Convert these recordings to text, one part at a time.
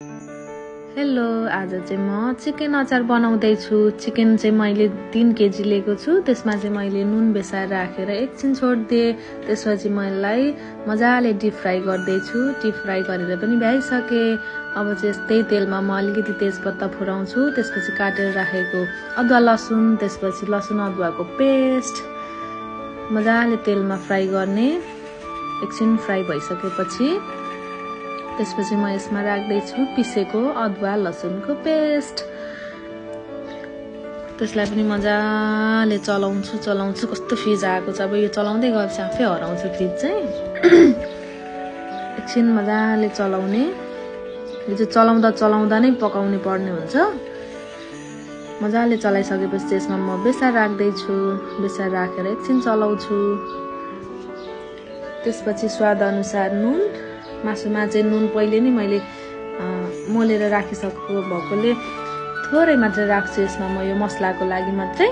Hello, आज चाहिँ म चिकन अचार बनाउँदै छु। चिकन चाहिँ मैले 3 केजी लिएको छु। त्यसमा चाहिँ मैले नुन बेसाएर राखेर एकछिन छोड्दिएँ। त्यसपछि मैले मजाले डीप फ्राई गर्दै छु। डीप फ्राई गरेर पनि भ्याइसके। अब चाहिँ त्यही तेलमा म अलिकति तेजपत्ता फुराउँछु। त्यसपछि काटेर राखेको अदुवा लसुन, त्यसपछि लसुन अदुवाको पेस्ट मजाले तेलमा फ्राई गर्ने। एकछिन फ्राई भइसकेपछि त्यसपछि म यसमा राख्दै छु पिसेको अदुवा लसुनको पेस्ट। त्यसलाई पनि मजाले चलाउँछु। कस्तो फ्रिज आएको छ। अब यो चलाउँदै गएपछि आफै हराउँछ फ्रिज चाहिँ। एकछिन मजाले चलाउने। यो चाहिँ चलाउँदा नै पकाउनु पर्ने हुन्छ। मजाले चलाइसकेपछि त्यसमा म बेसार राख्दै छु। बेसार राखेर एकछिन चलाउँछु। त्यसपछि स्वाद अनुसार नुन। मासुमा चाहिँ नुन पहिले नै मैले मोलेर राखिसकेको भएकोले थोरै मात्रै राख्छु। यसमा म यो मसलाको लागि मात्रै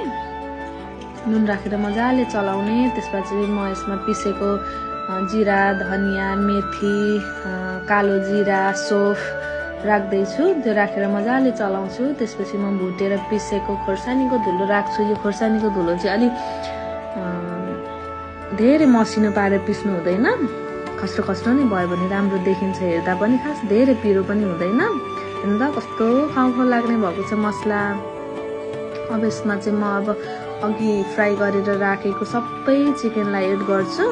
नुन राखेर मजाले चलाउने। त्यसपछि म यसमा पिसेको जिरा, धनिया, मेथी, कालो जिरा, सौफ राख्दैछु। त्यो राखेर मजाले चलाउँछु। त्यसपछि म भुटेर पिसेको खोर्सानीको धुलो राख्छु। यो खोर्सानीको धुलो चाहिँ अलिक धेरै मसिनो पारेर पिस्नु हुँदैन। खस्रो नै भयो भने राम्रो देखिन्छ। हेर्दा पनि खास धेरै पिरो पनि हुँदैन। हेर्नु त कस्तो खाउ लाग्ने भएको छ मसला। अब यसमा चाहिँ म अब अघि फ्राई गरेर राखेको सबै चिकनलाई एड गर्छु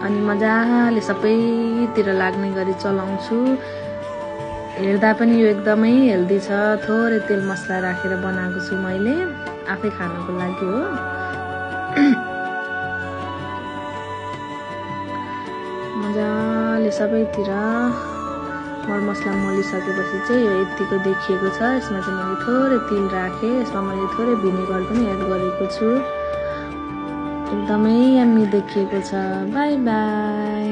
अनि मजाले सबैतिर लाग्ने गरी चलाउँछु। हेर्दा पनि यो एकदमै हेल्दी छ। थोरै तेल मसला राखेर बनाएको छु मैले, आफै खानको लागि हो। मजाले सबैतिर मरमसला मोलिसकेपछि चाहिँ यो यतिको देखिएको छ। यसमा चाहिँ मैले थोरै तिल राखेँ। यसमा मैले थोरै भिनेगर पनि एड गरेको छु। एकदमै यम्मी देखिएको छ। By by.